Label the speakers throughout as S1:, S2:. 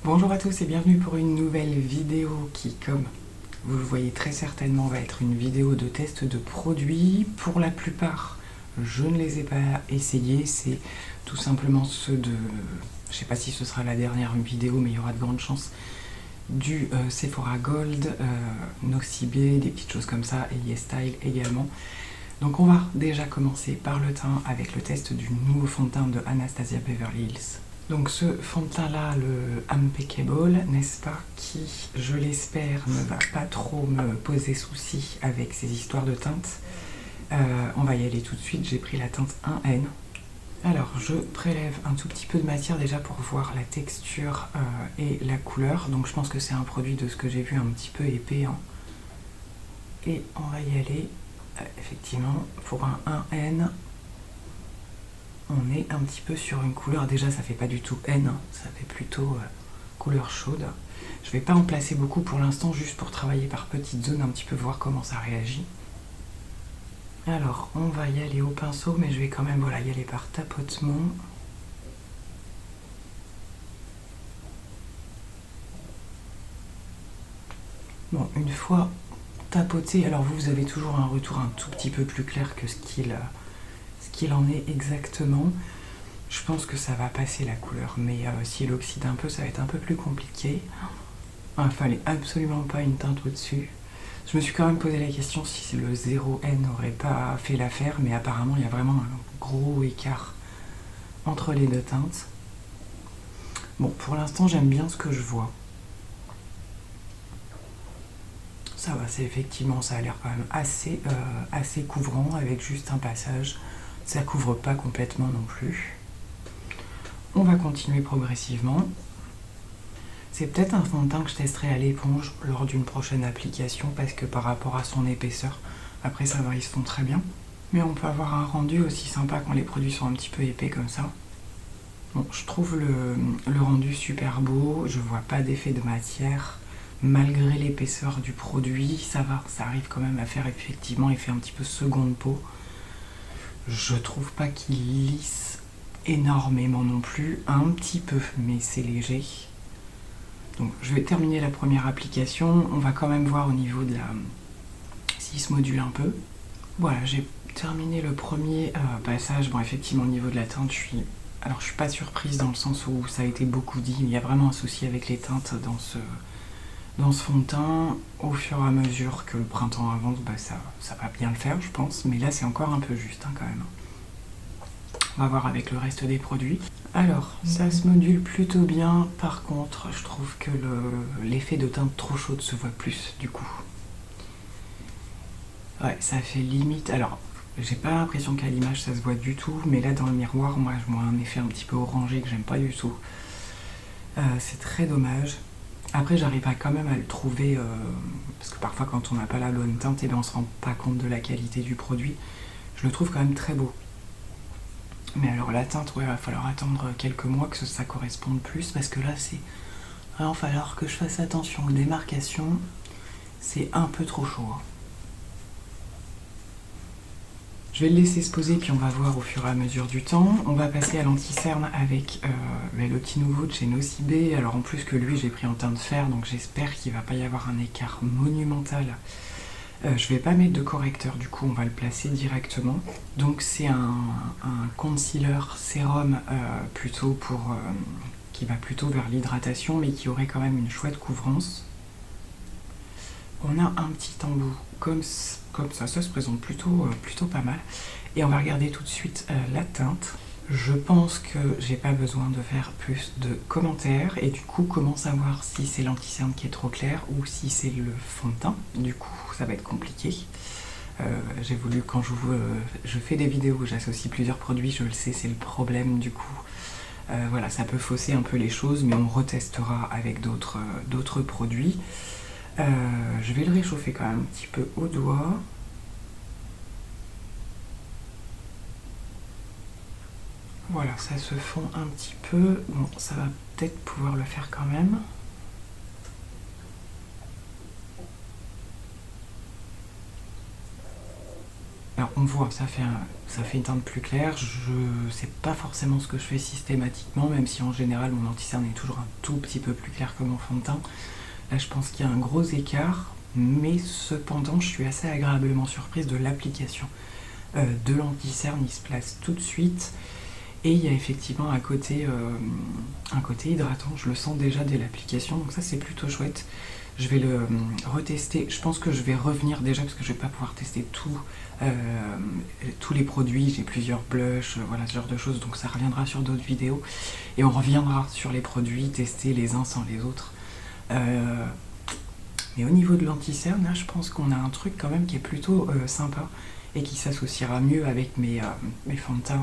S1: Bonjour à tous et bienvenue pour une nouvelle vidéo qui, comme vous le voyez très certainement, va être une vidéo de test de produits. Pour la plupart, je ne les ai pas essayés, c'est tout simplement ceux de... Je sais pas si ce sera la dernière vidéo, mais il y aura de grandes chances, du Sephora Gold, Nocibé, des petites choses comme ça, et YesStyle également. Donc on va déjà commencer par le teint avec le test du nouveau fond de teint de Anastasia Beverly Hills. Donc ce fond de teint là, le Impeccable, n'est-ce pas, qui, je l'espère, ne va pas trop me poser souci avec ces histoires de teintes. On va y aller tout de suite, j'ai pris la teinte 1N. Alors je prélève un tout petit peu de matière déjà pour voir la texture et la couleur. Donc je pense que c'est un produit de ce que j'ai vu un petit peu épais. Hein. Et on va y aller, effectivement, pour un 1N. On est un petit peu sur une couleur, déjà ça fait pas du tout N, ça fait plutôt couleur chaude. Je vais pas en placer beaucoup pour l'instant, juste pour travailler par petites zones, un petit peu voir comment ça réagit. Alors on va y aller au pinceau, mais je vais quand même y aller par tapotement. Bon, une fois tapoté, alors vous avez toujours un retour un tout petit peu plus clair que ce qu'il en est exactement. Je pense que ça va passer la couleur, mais s'il oxyde un peu, ça va être un peu plus compliqué. Il fallait absolument pas une teinte au-dessus. Je me suis quand même posé la question si le 0N n'aurait pas fait l'affaire, mais apparemment il y a vraiment un gros écart entre les deux teintes. Bon, pour l'instant j'aime bien ce que je vois. Ça va, c'est effectivement, ça a l'air quand même assez couvrant avec juste un passage. Ça couvre pas complètement non plus. On va continuer progressivement. C'est peut-être un fond de teint que je testerai à l'éponge lors d'une prochaine application parce que par rapport à son épaisseur, après ça va, ils se font très bien. Mais on peut avoir un rendu aussi sympa quand les produits sont un petit peu épais comme ça. Bon, je trouve le rendu super beau, je vois pas d'effet de matière. Malgré l'épaisseur du produit, ça va, ça arrive quand même à faire effectivement effet un petit peu seconde peau. Je trouve pas qu'il lisse énormément non plus, un petit peu, mais c'est léger. Donc je vais terminer la première application, on va quand même voir au niveau de la... s'il se module un peu. Voilà, j'ai terminé le premier passage. Bon, effectivement, au niveau de la teinte, je suis pas surprise dans le sens où ça a été beaucoup dit, mais il y a vraiment un souci avec les teintes dans ce fond de teint. Au fur et à mesure que le printemps avance, ça va bien le faire, je pense, mais là c'est encore un peu juste quand même. On va voir avec le reste des produits. Alors, ça se module plutôt bien. Par contre, je trouve que l'effet de teinte trop chaude se voit plus, du coup. Ouais, ça fait limite... Alors, j'ai pas l'impression qu'à l'image ça se voit du tout, mais là dans le miroir, moi je vois un effet un petit peu orangé que j'aime pas du tout. C'est très dommage. Après, j'arrive quand même à le trouver, parce que parfois quand on n'a pas la bonne teinte, on se rend pas compte de la qualité du produit. Je le trouve quand même très beau. Mais alors la teinte, ouais, il va falloir attendre quelques mois que ça corresponde plus, parce que là, il va falloir que je fasse attention aux démarcations. C'est un peu trop chaud. Hein. Je vais le laisser se poser, puis on va voir au fur et à mesure du temps. On va passer à l'anti-cerne avec le petit nouveau de chez Nocibé. Alors en plus que lui, j'ai pris en teint de fer, donc j'espère qu'il ne va pas y avoir un écart monumental. Je vais pas mettre de correcteur, du coup on va le placer directement. Donc c'est un concealer sérum plutôt qui va plutôt vers l'hydratation, mais qui aurait quand même une chouette couvrance. On a un petit embout comme ça se présente plutôt pas mal. Et on va regarder tout de suite la teinte. Je pense que j'ai pas besoin de faire plus de commentaires, et du coup comment savoir si c'est l'anti-cerne qui est trop clair ou si c'est le fond de teint. Du coup ça va être compliqué. J'ai voulu, quand je fais des vidéos où j'associe plusieurs produits, je le sais, c'est le problème du coup. Voilà, ça peut fausser un peu les choses, mais on retestera avec d'autres produits. Je vais le réchauffer quand même un petit peu au doigt. Voilà, ça se fond un petit peu. Bon, ça va peut-être pouvoir le faire quand même. Alors, on voit, ça fait une teinte plus claire. C'est pas forcément ce que je fais systématiquement, même si en général mon anti-cerne est toujours un tout petit peu plus clair que mon fond de teint. Là je pense qu'il y a un gros écart, mais cependant je suis assez agréablement surprise de l'application de l'anti-cerne. Il se place tout de suite et il y a effectivement un côté hydratant, je le sens déjà dès l'application, donc ça c'est plutôt chouette. Je vais le retester, je pense que je vais revenir déjà parce que je vais pas pouvoir tester tous les produits, j'ai plusieurs blushs, voilà ce genre de choses, donc ça reviendra sur d'autres vidéos et on reviendra sur les produits, tester les uns sans les autres. Mais au niveau de l'anti-cerne, là je pense qu'on a un truc quand même qui est plutôt sympa et qui s'associera mieux avec mes fonds de teint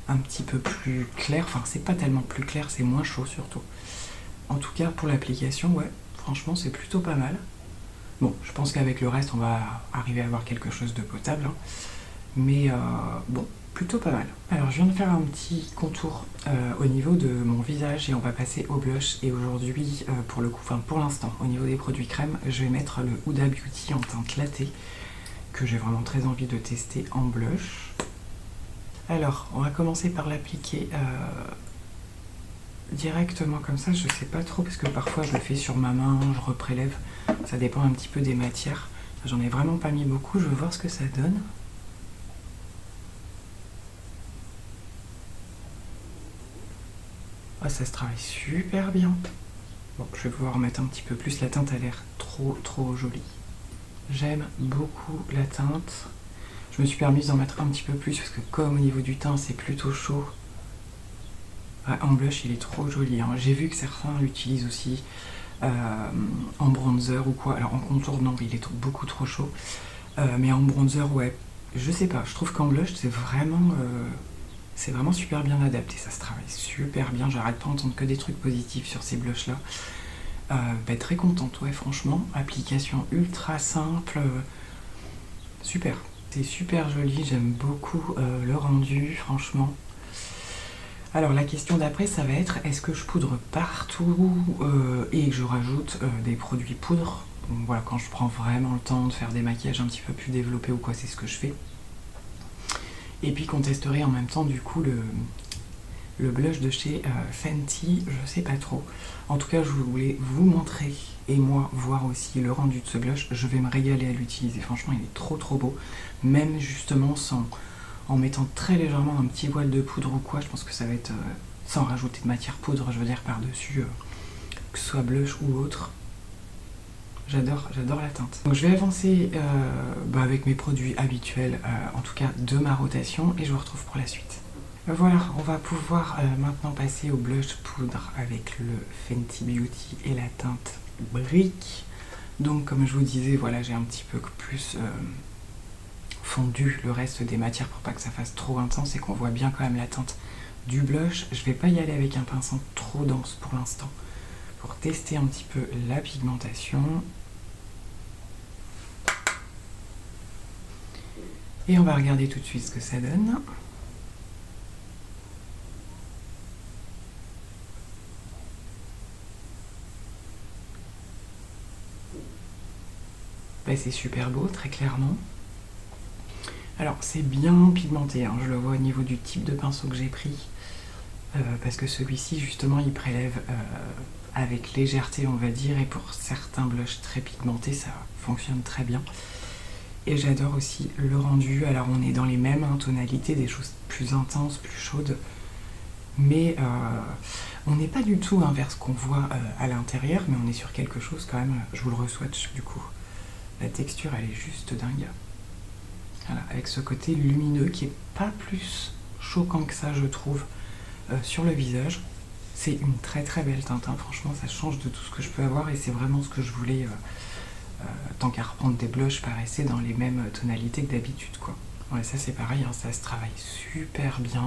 S1: un petit peu plus clairs, enfin c'est pas tellement plus clair, c'est moins chaud surtout. En tout cas pour l'application, ouais, franchement c'est plutôt pas mal. Bon, je pense qu'avec le reste on va arriver à avoir quelque chose de potable, hein. Mais bon, plutôt pas mal. Alors je viens de faire un petit contour au niveau de mon visage et on va passer au blush. Et aujourd'hui, pour le coup, enfin pour l'instant, au niveau des produits crème, je vais mettre le Huda Beauty en teinte latte que j'ai vraiment très envie de tester en blush. Alors, on va commencer par l'appliquer directement comme ça, je sais pas trop parce que parfois je le fais sur ma main, je reprélève, ça dépend un petit peu des matières. J'en ai vraiment pas mis beaucoup, je veux voir ce que ça donne. Oh, ça se travaille super bien. Bon, je vais pouvoir mettre un petit peu plus, la teinte a l'air trop jolie. J'aime beaucoup la teinte. Je me suis permise d'en mettre un petit peu plus parce que comme au niveau du teint c'est plutôt chaud, en blush il est trop joli, hein. J'ai vu que certains l'utilisent aussi en bronzer ou quoi. Alors en contour non, il est beaucoup trop chaud. Mais en bronzer ouais, je sais pas, je trouve qu'en blush c'est vraiment super bien adapté, ça se travaille super bien. J'arrête pas d'entendre que des trucs positifs sur ces blushs là. Très contente, ouais franchement, application ultra simple, super. C'est super joli, j'aime beaucoup le rendu, franchement. Alors la question d'après, ça va être, est-ce que je poudre partout et que je rajoute des produits poudre? Donc voilà, quand je prends vraiment le temps de faire des maquillages un petit peu plus développés ou quoi, c'est ce que je fais. Et puis qu'on testerait en même temps du coup le blush de chez Fenty, je sais pas trop. En tout cas, je voulais vous montrer et moi voir aussi le rendu de ce blush. Je vais me régaler à l'utiliser, franchement il est trop beau. Même justement en mettant très légèrement un petit voile de poudre ou quoi, je pense que ça va être sans rajouter de matière poudre, je veux dire par-dessus, que ce soit blush ou autre. J'adore la teinte. Donc je vais avancer avec mes produits habituels, en tout cas de ma rotation, et je vous retrouve pour la suite. Voilà, on va pouvoir maintenant passer au blush poudre avec le Fenty Beauty et la teinte Brick. Donc comme je vous disais, voilà, j'ai un petit peu plus fondu le reste des matières pour pas que ça fasse trop intense et qu'on voit bien quand même la teinte du blush. Je vais pas y aller avec un pinceau trop dense pour l'instant, pour tester un petit peu la pigmentation. Et on va regarder tout de suite ce que ça donne. C'est super beau, très clairement. Alors c'est bien pigmenté, hein, je le vois au niveau du type de pinceau que j'ai pris, parce que celui-ci justement il prélève avec légèreté on va dire, et pour certains blushs très pigmentés ça fonctionne très bien. Et j'adore aussi le rendu, alors on est dans les mêmes tonalités, des choses plus intenses, plus chaudes, mais on n'est pas du tout vers ce qu'on voit à l'intérieur, mais on est sur quelque chose quand même, je vous le re-swatch du coup. La texture elle est juste dingue. Voilà, avec ce côté lumineux qui est pas plus choquant que ça je trouve sur le visage. C'est une très belle teinte, hein. Franchement ça change de tout ce que je peux avoir et c'est vraiment ce que je voulais tant qu'à reprendre des blushs par essai dans les mêmes tonalités que d'habitude quoi. Ouais, ça c'est pareil, hein, ça se travaille super bien.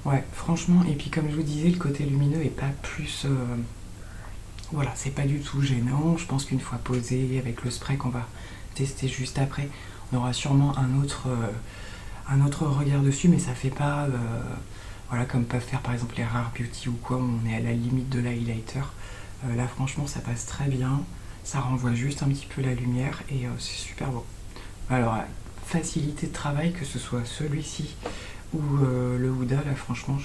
S1: Ouais, franchement, et puis comme je vous disais, le côté lumineux est pas plus... voilà, c'est pas du tout gênant. Je pense qu'une fois posé avec le spray qu'on va tester juste après, on aura sûrement un autre regard dessus, mais ça fait pas... voilà, comme peuvent faire par exemple les Rare Beauty ou quoi, où on est à la limite de l'highlighter. Là franchement ça passe très bien. Ça renvoie juste un petit peu la lumière et c'est super beau. Alors, facilité de travail, que ce soit celui-ci ou le Huda, là franchement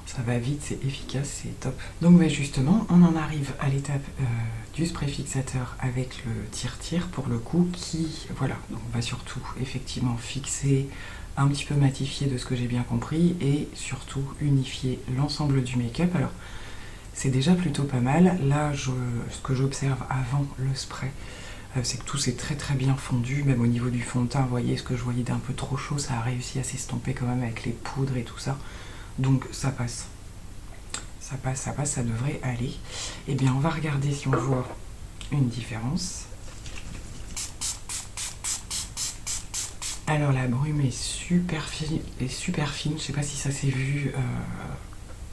S1: ça va vite, c'est efficace, c'est top. Donc justement, on en arrive à l'étape du spray fixateur avec le tire-tire pour le coup qui, voilà, donc on va surtout effectivement fixer, un petit peu matifier de ce que j'ai bien compris et surtout unifier l'ensemble du make-up. Alors c'est déjà plutôt pas mal. Là, ce que j'observe avant le spray, c'est que tout s'est très très bien fondu, même au niveau du fond de teint, vous voyez, ce que je voyais d'un peu trop chaud, ça a réussi à s'estomper quand même avec les poudres et tout ça. Donc ça passe. Ça passe, ça passe, ça devrait aller. Et bien on va regarder si on voit une différence. Alors la brume est super fine, je sais pas si ça s'est vu,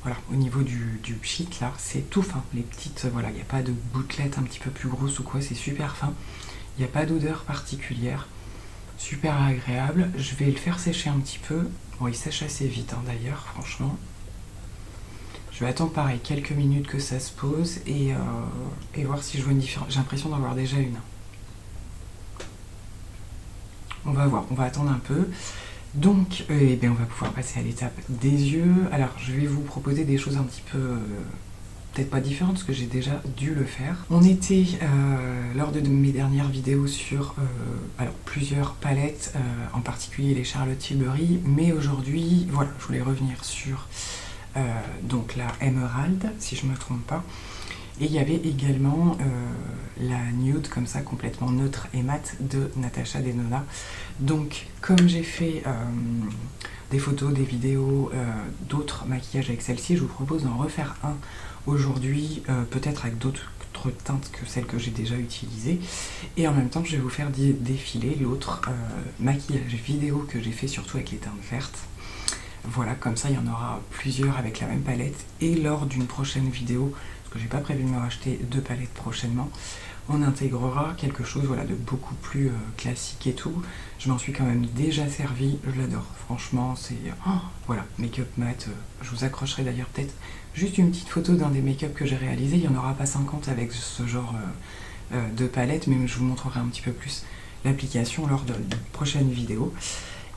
S1: voilà, au niveau du pchit là, c'est tout fin, les petites, voilà, il n'y a pas de gouttelettes un petit peu plus grosses ou quoi, c'est super fin, il n'y a pas d'odeur particulière, super agréable. Je vais le faire sécher un petit peu, bon il sèche assez vite hein, d'ailleurs, franchement. Je vais attendre pareil, quelques minutes que ça se pose et voir si je vois une différence, j'ai l'impression d'en voir déjà une. On va voir, on va attendre un peu. Donc, eh bien, on va pouvoir passer à l'étape des yeux. Alors, je vais vous proposer des choses un petit peu, peut-être pas différentes, parce que j'ai déjà dû le faire. On était, lors de mes dernières vidéos, sur alors, plusieurs palettes, en particulier les Charlotte Tilbury, mais aujourd'hui, voilà, je voulais revenir sur donc la Emerald, si je ne me trompe pas. Et il y avait également la nude comme ça complètement neutre et mat de Natasha Denona. Donc comme j'ai fait des photos, des vidéos, d'autres maquillages avec celle-ci, je vous propose d'en refaire un aujourd'hui, peut-être avec d'autres teintes que celles que j'ai déjà utilisées. Et en même temps je vais vous faire défiler l'autre maquillage vidéo que j'ai fait surtout avec les teintes vertes. Voilà, comme ça il y en aura plusieurs avec la même palette. Et lors d'une prochaine vidéo, que j'ai pas prévu de me racheter 2 palettes prochainement, on intégrera quelque chose, voilà, de beaucoup plus classique et tout. Je m'en suis quand même déjà servi, je l'adore, franchement c'est... voilà, make-up mat, je vous accrocherai d'ailleurs peut-être juste une petite photo d'un des make-up que j'ai réalisé. Il n'y en aura pas 50 avec ce genre de palette, mais je vous montrerai un petit peu plus l'application lors d'une prochaine vidéo.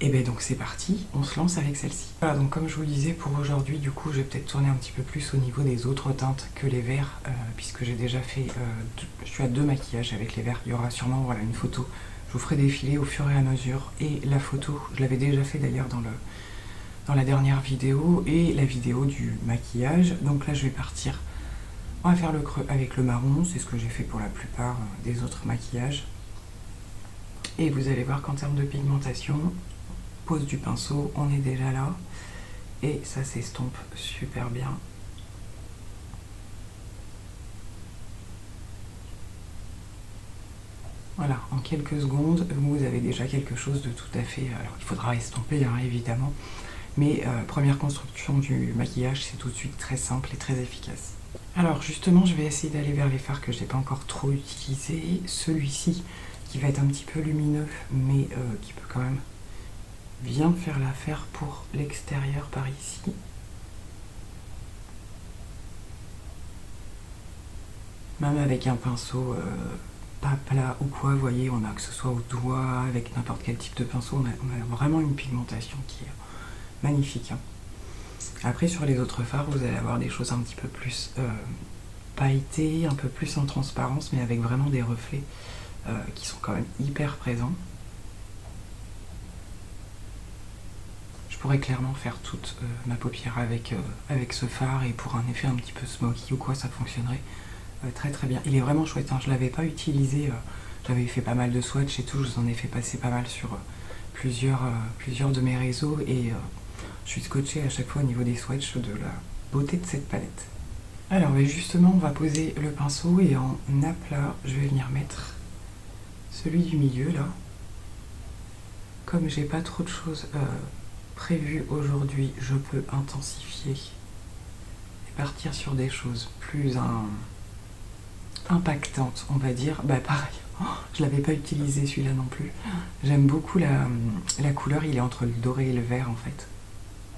S1: Et bien donc c'est parti, on se lance avec celle-ci. Voilà, donc comme je vous le disais, pour aujourd'hui, du coup, je vais peut-être tourner un petit peu plus au niveau des autres teintes que les verts, puisque j'ai déjà fait, je suis à 2 maquillages avec les verts. Il y aura sûrement, voilà, une photo. Je vous ferai défiler au fur et à mesure. Et la photo, je l'avais déjà fait d'ailleurs dans la dernière vidéo, et la vidéo du maquillage. Donc là, je vais partir, on va faire le creux avec le marron, c'est ce que j'ai fait pour la plupart des autres maquillages. Et vous allez voir qu'en termes de pigmentation, pose du pinceau, on est déjà là et ça s'estompe super bien. Voilà, en quelques secondes, vous avez déjà quelque chose de tout à fait... Alors, il faudra estomper, hein, évidemment, mais première construction du maquillage, c'est tout de suite très simple et très efficace. Alors, justement, je vais essayer d'aller vers les fards que je n'ai pas encore trop utilisés. Celui-ci, qui va être un petit peu lumineux, mais qui peut quand même bien faire l'affaire pour l'extérieur par ici. Même avec un pinceau pas plat ou quoi, vous voyez, on a, que ce soit au doigt, avec n'importe quel type de pinceau, on a vraiment une pigmentation qui est magnifique. Hein. Après, sur les autres fards, vous allez avoir des choses un petit peu plus pailletées, un peu plus en transparence, mais avec vraiment des reflets qui sont quand même hyper présents. Je pourrais clairement faire toute ma paupière avec ce fard, et pour un effet un petit peu smoky ou quoi, ça fonctionnerait très très bien. Il est vraiment chouette, hein. Je ne l'avais pas utilisé, j'avais fait pas mal de swatchs et tout, je vous en ai fait passer pas mal sur plusieurs de mes réseaux, et je suis scotché à chaque fois au niveau des swatchs de la beauté de cette palette. Alors justement, on va poser le pinceau et en aplat, je vais venir mettre celui du milieu là. Comme j'ai pas trop de choses prévues aujourd'hui, je peux intensifier et partir sur des choses plus impactantes, on va dire. Bah pareil, je l'avais pas utilisé celui-là non plus. J'aime beaucoup la couleur, il est entre le doré et le vert en fait.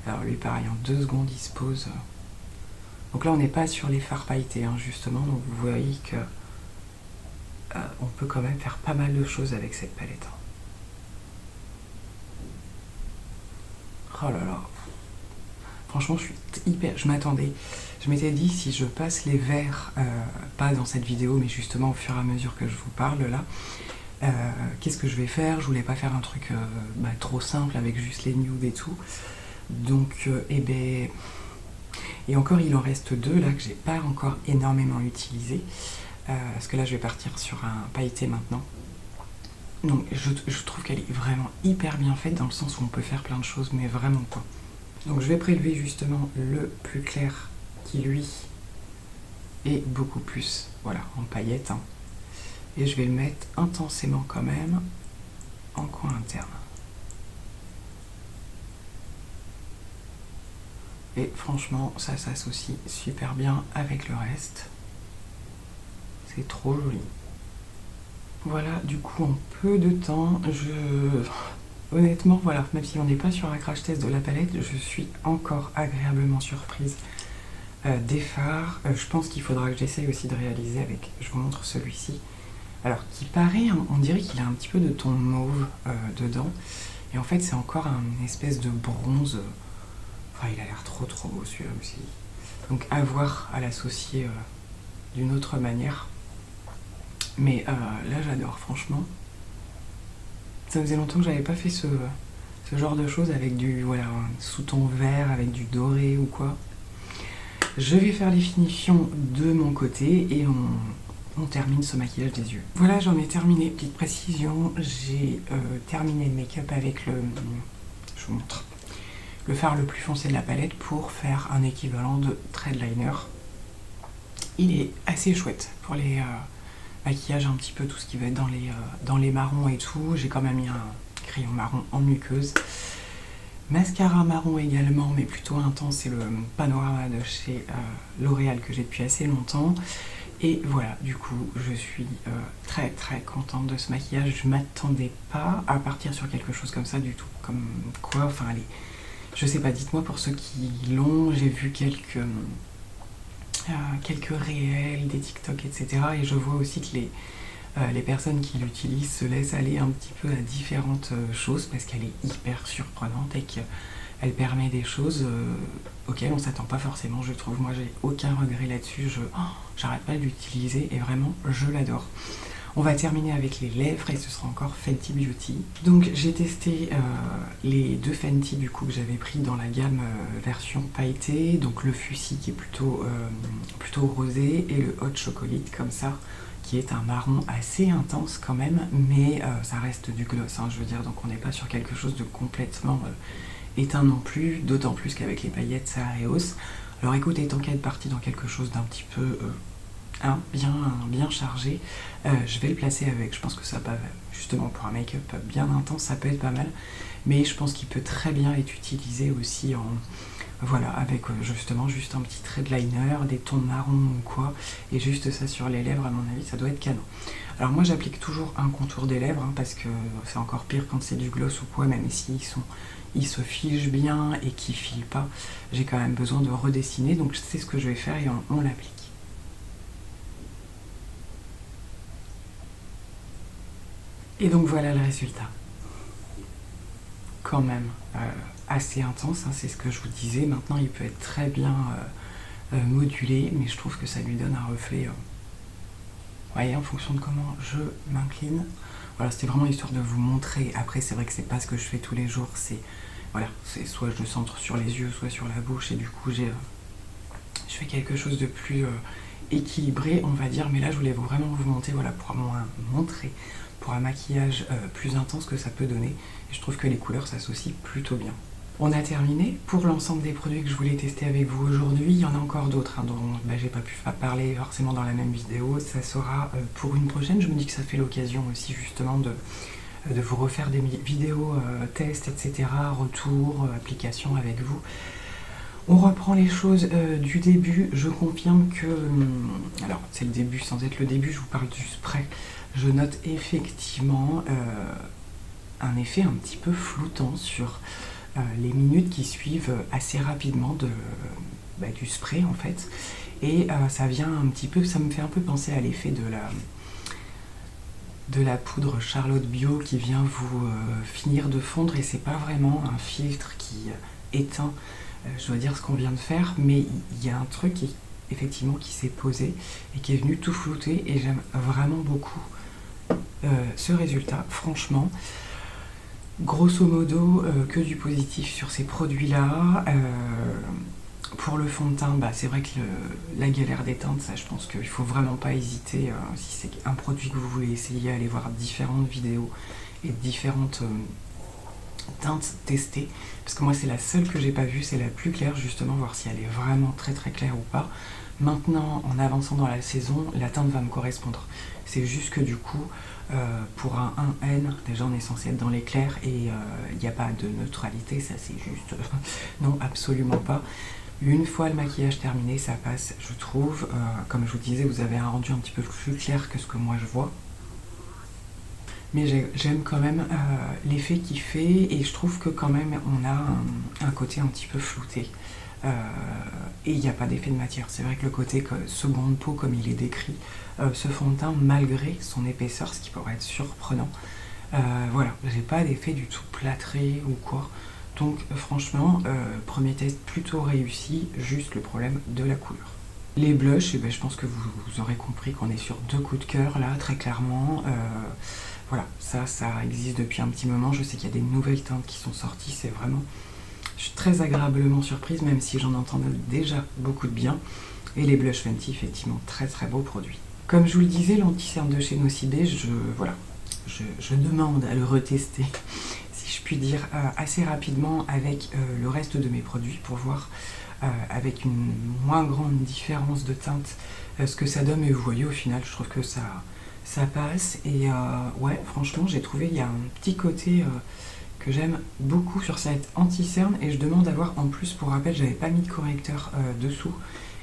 S1: Alors lui pareil, en 2 secondes il se pose. Donc là on n'est pas sur les fards pailletés, hein, justement, donc vous voyez que on peut quand même faire pas mal de choses avec cette palette. Oh là là. Franchement, je m'attendais. Je m'étais dit, si je passe les verres, pas dans cette vidéo, mais justement au fur et à mesure que je vous parle là, qu'est-ce que je vais faire? Je voulais pas faire un truc trop simple avec juste les nudes et tout. Donc, et encore, il en reste 2 là que j'ai pas encore énormément utilisé. Parce que là, je vais partir sur un pailleté maintenant. Donc, je trouve qu'elle est vraiment hyper bien faite dans le sens où on peut faire plein de choses, mais vraiment quoi. Donc, je vais prélever justement le plus clair qui, lui, est beaucoup plus, voilà, en paillettes. Hein. Et je vais le mettre intensément quand même en coin interne. Et franchement, ça s'associe super bien avec le reste. C'est trop joli. Voilà, du coup, en peu de temps, honnêtement, voilà, même si on n'est pas sur un crash test de la palette, je suis encore agréablement surprise des fards. Je pense qu'il faudra que j'essaye aussi de réaliser avec, je vous montre celui-ci. Alors, qui paraît, on dirait qu'il a un petit peu de ton mauve dedans. Et en fait, c'est encore une espèce de bronze. Enfin, il a l'air trop beau celui-là aussi. Donc, à voir, à l'associer d'une autre manière. Mais là, j'adore, franchement. Ça faisait longtemps que j'avais pas fait ce genre de choses avec du, voilà, un sous-ton vert, avec du doré ou quoi. Je vais faire les finitions de mon côté et on termine ce maquillage des yeux. Voilà, j'en ai terminé. Petite précision, j'ai terminé le make-up avec le... Je vous montre. Le fard le plus foncé de la palette pour faire un équivalent de thread liner. Il est assez chouette pour les maquillages, un petit peu tout ce qui va être dans les marrons et tout. J'ai quand même mis un crayon marron en muqueuse. Mascara marron également, mais plutôt intense, c'est le Panorama de chez L'Oréal que j'ai depuis assez longtemps. Et voilà, du coup, je suis très contente de ce maquillage. Je m'attendais pas à partir sur quelque chose comme ça du tout. Comme quoi, enfin, allez, je sais pas, dites-moi pour ceux qui l'ont, j'ai vu quelques réels, des TikTok, etc. Et je vois aussi que les personnes qui l'utilisent se laissent aller un petit peu à différentes choses parce qu'elle est hyper surprenante et qu'elle permet des choses auxquelles on s'attend pas forcément, je trouve. Moi, j'ai aucun regret là-dessus. J'arrête pas de l'utiliser et vraiment, je l'adore. On va terminer avec les lèvres et ce sera encore Fenty Beauty. Donc j'ai testé les 2 Fenty du coup que j'avais pris dans la gamme version pailletée. Donc le Fussy qui est plutôt rosé et le Hot Chocolate comme ça qui est un marron assez intense quand même, mais ça reste du gloss, hein, je veux dire, donc on n'est pas sur quelque chose de complètement éteint non plus, d'autant plus qu'avec les paillettes ça rehausse. Alors écoutez, tant qu'à être parti dans quelque chose d'un petit peu bien chargé, je vais le placer avec, je pense que ça peut, justement pour un make-up bien intense, ça peut être pas mal, mais je pense qu'il peut très bien être utilisé aussi en... Voilà, avec justement juste un petit thread liner, des tons marron ou quoi, et juste ça sur les lèvres, à mon avis, ça doit être canon. Alors moi, j'applique toujours un contour des lèvres, hein, parce que c'est encore pire quand c'est du gloss ou quoi, même si ils se figent bien et qu'ils filent pas, j'ai quand même besoin de redessiner, donc c'est ce que je vais faire et on l'applique. Et donc voilà le résultat. Quand même assez intense, hein, c'est ce que je vous disais. Maintenant, il peut être très bien modulé, mais je trouve que ça lui donne un reflet. Voyez, en fonction de comment je m'incline. Voilà, c'était vraiment histoire de vous montrer. Après, c'est vrai que c'est pas ce que je fais tous les jours. C'est voilà, c'est soit je le centre sur les yeux, soit sur la bouche, et du coup, je fais quelque chose de plus équilibré, on va dire. Mais là, je voulais vraiment vous montrer, voilà, pour montrer pour un maquillage plus intense que ça peut donner. Et je trouve que les couleurs s'associent plutôt bien. On a terminé pour l'ensemble des produits que je voulais tester avec vous aujourd'hui. Il y en a encore d'autres dont j'ai pas pu parler forcément dans la même vidéo. Ça sera pour une prochaine. Je me dis que ça fait l'occasion aussi justement de vous refaire des vidéos tests, etc. Retours, applications avec vous. On reprend les choses du début. Je confirme que... alors, c'est le début sans être le début, je vous parle du spray. Je note effectivement un effet un petit peu floutant sur les minutes qui suivent assez rapidement du spray en fait. Et ça vient un petit peu, ça me fait un peu penser à l'effet de la poudre Charlotte Bio qui vient vous finir de fondre, et c'est pas vraiment un filtre qui éteint, je dois dire, ce qu'on vient de faire, mais il y a un truc effectivement qui s'est posé et qui est venu tout flouter, et j'aime vraiment beaucoup ce résultat. Franchement, grosso modo, que du positif sur ces produits-là. Pour le fond de teint, c'est vrai que la galère des teintes, ça, je pense qu'il ne faut vraiment pas hésiter. Si c'est un produit que vous voulez essayer, allez voir différentes vidéos et différentes teintes testées. Parce que moi, c'est la seule que j'ai pas vue, c'est la plus claire, justement, voir si elle est vraiment très très claire ou pas. Maintenant, en avançant dans la saison, la teinte va me correspondre. C'est juste que du coup, pour un 1N, déjà on est censé être dans les clairs, et il n'y a pas de neutralité, ça c'est juste... non, absolument pas. Une fois le maquillage terminé, ça passe, je trouve. Comme je vous disais, vous avez un rendu un petit peu plus clair que ce que moi je vois. Mais j'aime quand même l'effet qu'il fait, et je trouve que quand même on a un côté un petit peu flouté. Et il n'y a pas d'effet de matière. C'est vrai que le côté seconde peau, comme il est décrit, ce fond de teint, malgré son épaisseur, ce qui pourrait être surprenant, voilà, j'ai pas d'effet du tout plâtré ou quoi. Donc franchement, premier test plutôt réussi, juste le problème de la couleur. Les blushs, je pense que vous aurez compris qu'on est sur 2 coups de cœur là, très clairement. Voilà, ça existe depuis un petit moment. Je sais qu'il y a des nouvelles teintes qui sont sorties, c'est vraiment... Je suis très agréablement surprise, même si j'en entendais déjà beaucoup de bien. Et les blushs Fenty, effectivement, très très beaux produits. Comme je vous le disais, l'anti-cerne de chez Nocibé, je demande à le retester, si je puis dire, assez rapidement avec le reste de mes produits, pour voir avec une moins grande différence de teinte ce que ça donne. Et vous voyez, au final, je trouve que ça passe. Et ouais, franchement, j'ai trouvé, il y a un petit côté... que j'aime beaucoup sur cette anti-cerne, et je demande d'avoir, en plus, pour rappel, j'avais pas mis de correcteur dessous,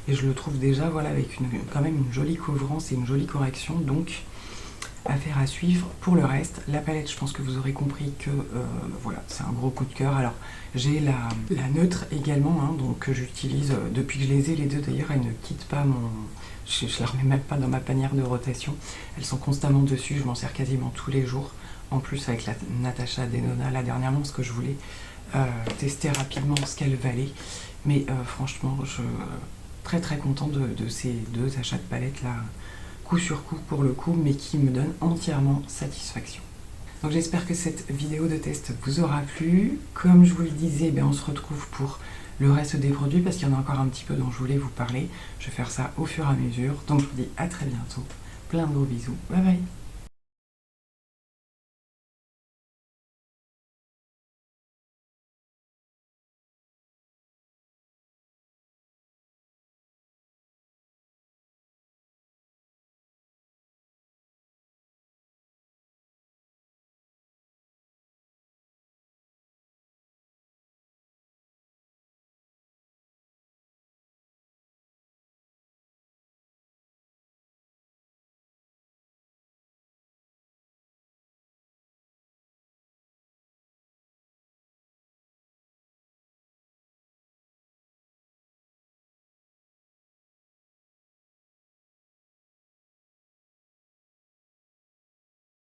S1: et je le trouve déjà, voilà, avec quand même une jolie couvrance et une jolie correction. Donc affaire à suivre. Pour le reste, la palette, je pense que vous aurez compris que voilà, c'est un gros coup de cœur. Alors j'ai la neutre également, hein, donc que j'utilise depuis que je les ai les deux. D'ailleurs, elles ne quittent pas je la remets même pas dans ma panière de rotation, elles sont constamment dessus, je m'en sers quasiment tous les jours. En plus avec la Natasha Denona là dernièrement, parce que je voulais tester rapidement ce qu'elle valait. Mais franchement, je suis très très contente de ces deux achats de palettes là, coup sur coup pour le coup, mais qui me donnent entièrement satisfaction. Donc j'espère que cette vidéo de test vous aura plu. Comme je vous le disais, on se retrouve pour le reste des produits, parce qu'il y en a encore un petit peu dont je voulais vous parler. Je vais faire ça au fur et à mesure. Donc je vous dis à très bientôt. Plein de gros bisous. Bye bye.